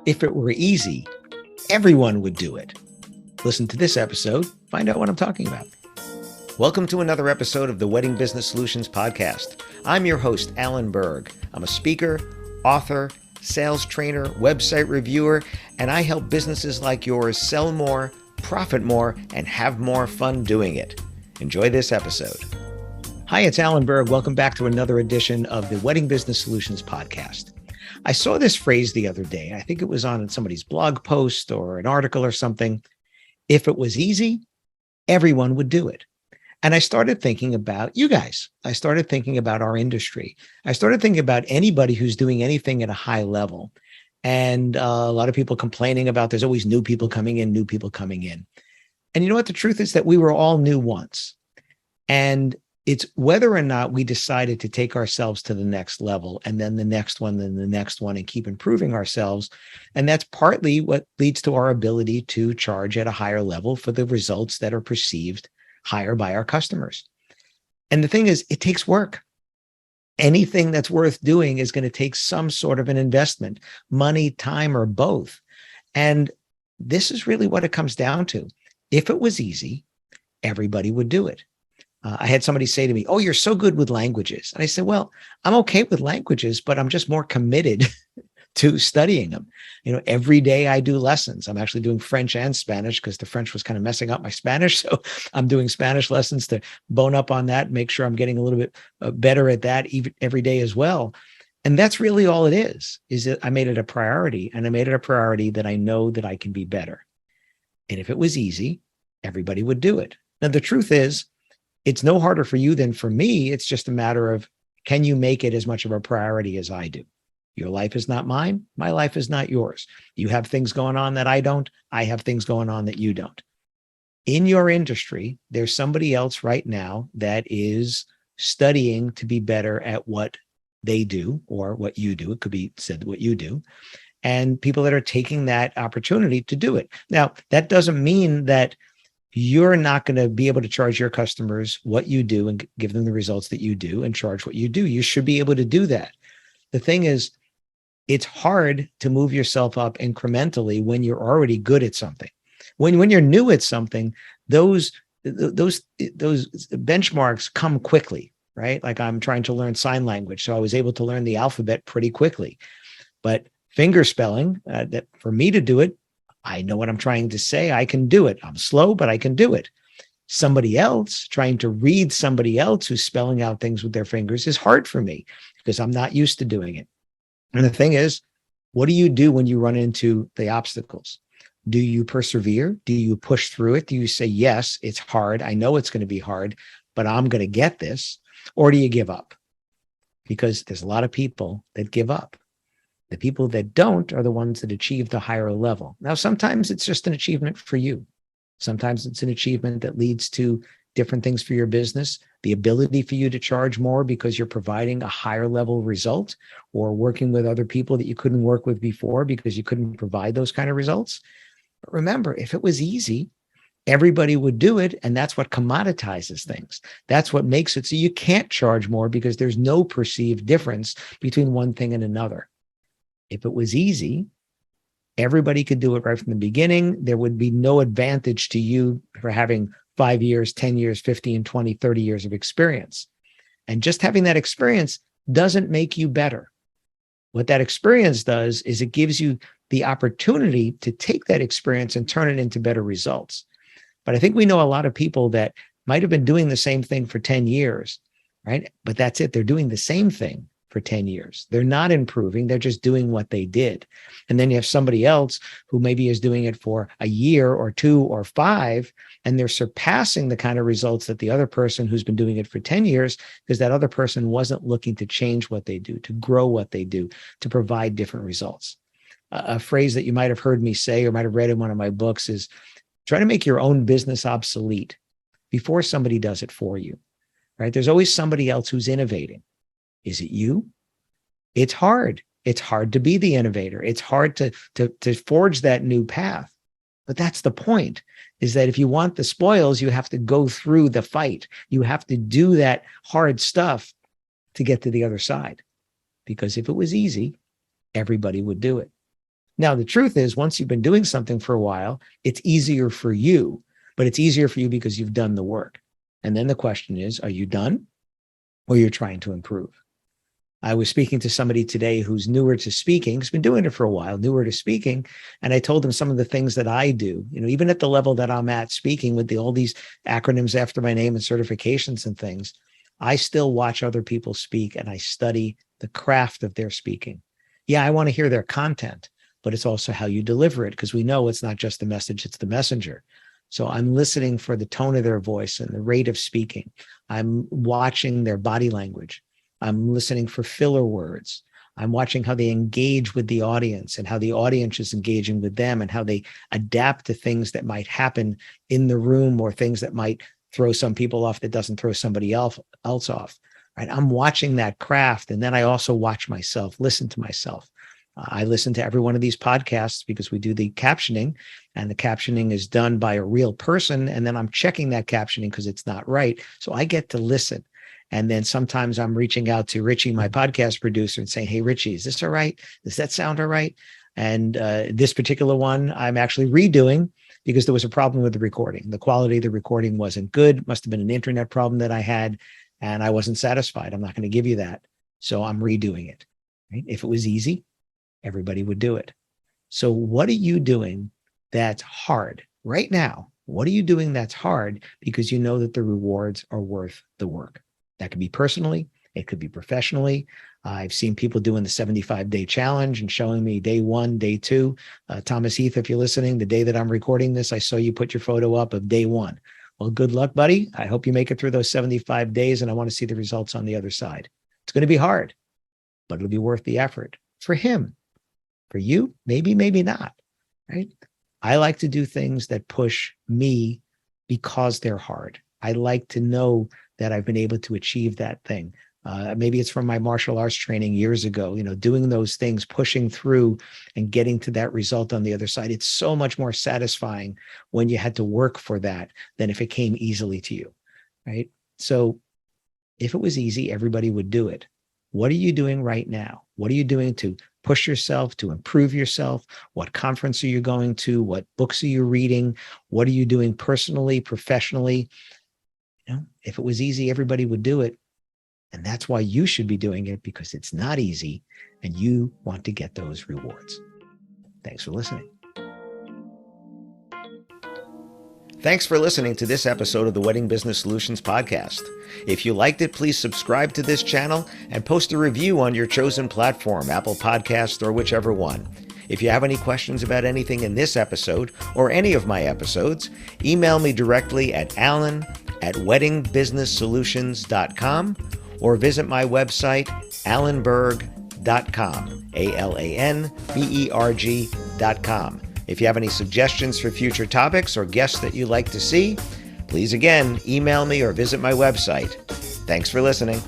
If it were easy, everyone would do it. Listen to this episode, find out what I'm talking about. Welcome to another episode of the Wedding Business Solutions Podcast. I'm your host, Alan Berg. I'm a speaker, author, sales trainer, website reviewer, and I help businesses like yours sell more, profit more, and have more fun doing it. Enjoy this episode. Hi, it's Alan Berg. Welcome back to another edition of the Wedding Business Solutions Podcast. I saw this phrase the other day. I think it was on somebody's blog post or an article or something. If it was easy, everyone would do it. And I started thinking about you guys. I started thinking about our industry. I started thinking about anybody who's doing anything at a high level. And a lot of people complaining about there's always new people coming in. And you know what? The truth is that we were all new once. And it's whether or not we decided to take ourselves to the next level and then the next one, and keep improving ourselves. And that's partly what leads to our ability to charge at a higher level for the results that are perceived higher by our customers. And the thing is, it takes work. Anything that's worth doing is going to take some sort of an investment, money, time, or both. And this is really what it comes down to. If it was easy, everybody would do it. I had somebody say to me, "Oh, you're so good with languages." And I said, well, I'm okay with languages, but I'm just more committed to studying them. You know, every day I do lessons. I'm actually doing French and Spanish because the French was kind of messing up my Spanish. So I'm doing Spanish lessons to bone up on that, make sure I'm getting a little bit better at that even every day as well. And that's really all it is that I made it a priority, and I made it a priority that I know that I can be better. And if it was easy, everybody would do it. Now, the truth is, it's no harder for you than for me. It's just a matter of, can you make it as much of a priority as I do? Your life is not mine. My life is not yours. You have things going on that I don't. I have things going on that you don't. In your industry, there's somebody else right now that is studying to be better at what they do or what you do. It could be said what you do. And people that are taking that opportunity to do it. Now, that doesn't mean that you're not going to be able to charge your customers what you do and give them the results that you do and charge what you do. You should be able to do that. The thing is, it's hard to move yourself up incrementally when you're already good at something. When you're new at something, those benchmarks come quickly, right? Like I'm trying to learn sign language, so I was able to learn the alphabet pretty quickly. But finger spelling, that for me to do it, I know what I'm trying to say. I can do it. I'm slow, but I can do it. Somebody else trying to read somebody else who's spelling out things with their fingers is hard for me because I'm not used to doing it. And the thing is, what do you do when you run into the obstacles? Do you persevere? Do you push through it? Do you say, yes, it's hard. I know it's going to be hard, but I'm going to get this. Or do you give up? Because there's a lot of people that give up. The people that don't are the ones that achieve the higher level. Now, sometimes it's just an achievement for you. Sometimes it's an achievement that leads to different things for your business, the ability for you to charge more because you're providing a higher level result or working with other people that you couldn't work with before because you couldn't provide those kind of results. But remember, if it was easy, everybody would do it. And that's what commoditizes things. That's what makes it so you can't charge more because there's no perceived difference between one thing and another. If it was easy, everybody could do it right from the beginning. There would be no advantage to you for having 5 years, 10 years, 15, 20, 30 years of experience. And just having that experience doesn't make you better. What that experience does is it gives you the opportunity to take that experience and turn it into better results. But I think we know a lot of people that might have been doing the same thing for 10 years, right? But that's it. They're doing the same thing for 10 years. They're not improving. They're just doing what they did. And then you have somebody else who maybe is doing it for a year or 2 or 5, and they're surpassing the kind of results that the other person who's been doing it for 10 years, because that other person wasn't looking to change what they do, to grow what they do, to provide different results. A phrase that you might have heard me say or might have read in one of my books is try to make your own business obsolete before somebody does it for you, right? There's always somebody else who's innovating. Is it you? It's hard. It's hard to be the innovator. It's hard to forge that new path. But that's the point, is that if you want the spoils, you have to go through the fight. You have to do that hard stuff to get to the other side. Because if it was easy, everybody would do it. Now, the truth is, once you've been doing something for a while, it's easier for you, but it's easier for you because you've done the work. And then the question is, are you done or you're trying to improve? I was speaking to somebody today who's newer to speaking, has been doing it for a while, newer to speaking. And I told them some of the things that I do, even at the level that I'm at speaking with all these acronyms after my name and certifications and things, I still watch other people speak and I study the craft of their speaking. Yeah, I want to hear their content, but it's also how you deliver it, because we know it's not just the message, it's the messenger. So I'm listening for the tone of their voice and the rate of speaking. I'm watching their body language. I'm listening for filler words. I'm watching how they engage with the audience and how the audience is engaging with them and how they adapt to things that might happen in the room or things that might throw some people off that doesn't throw somebody else off. Right? I'm watching that craft. And then I also watch myself, listen to myself. I listen to every one of these podcasts because we do the captioning, and the captioning is done by a real person. And then I'm checking that captioning because it's not right. So I get to listen. And then sometimes I'm reaching out to Richie, my podcast producer, and saying, hey, Richie, is this all right? Does that sound all right? And this particular one, I'm actually redoing because there was a problem with the recording. The quality of the recording wasn't good. Must have been an internet problem that I had, and I wasn't satisfied. I'm not going to give you that. So I'm redoing it. Right? If it was easy, everybody would do it. So what are you doing that's hard right now? What are you doing that's hard because you know that the rewards are worth the work? That could be personally, it could be professionally. I've seen people doing the 75-day challenge and showing me day 1, day 2. Thomas Heath, if you're listening, the day that I'm recording this, I saw you put your photo up of day 1. Well, good luck, buddy. I hope you make it through those 75 days, and I want to see the results on the other side. It's going to be hard, but it'll be worth the effort for him. For you, maybe, maybe not, right? I like to do things that push me because they're hard. I like to know that I've been able to achieve that thing. Maybe it's from my martial arts training years ago, doing those things, pushing through and getting to that result on the other side. It's so much more satisfying when you had to work for that than if it came easily to you, right? So if it was easy, everybody would do it. What are you doing right now? What are you doing to push yourself, to improve yourself? What conference are you going to? What books are you reading? What are you doing personally, professionally? If it was easy, everybody would do it. And that's why you should be doing it, because it's not easy and you want to get those rewards. Thanks for listening. Thanks for listening to this episode of the Wedding Business Solutions podcast. If you liked it, please subscribe to this channel and post a review on your chosen platform, Apple Podcasts or whichever one. If you have any questions about anything in this episode or any of my episodes, email me directly at alan@weddingbusinesssolutions.com or visit my website, alanberg.com, alanberg.com. If you have any suggestions for future topics or guests that you'd like to see, please again, email me or visit my website. Thanks for listening.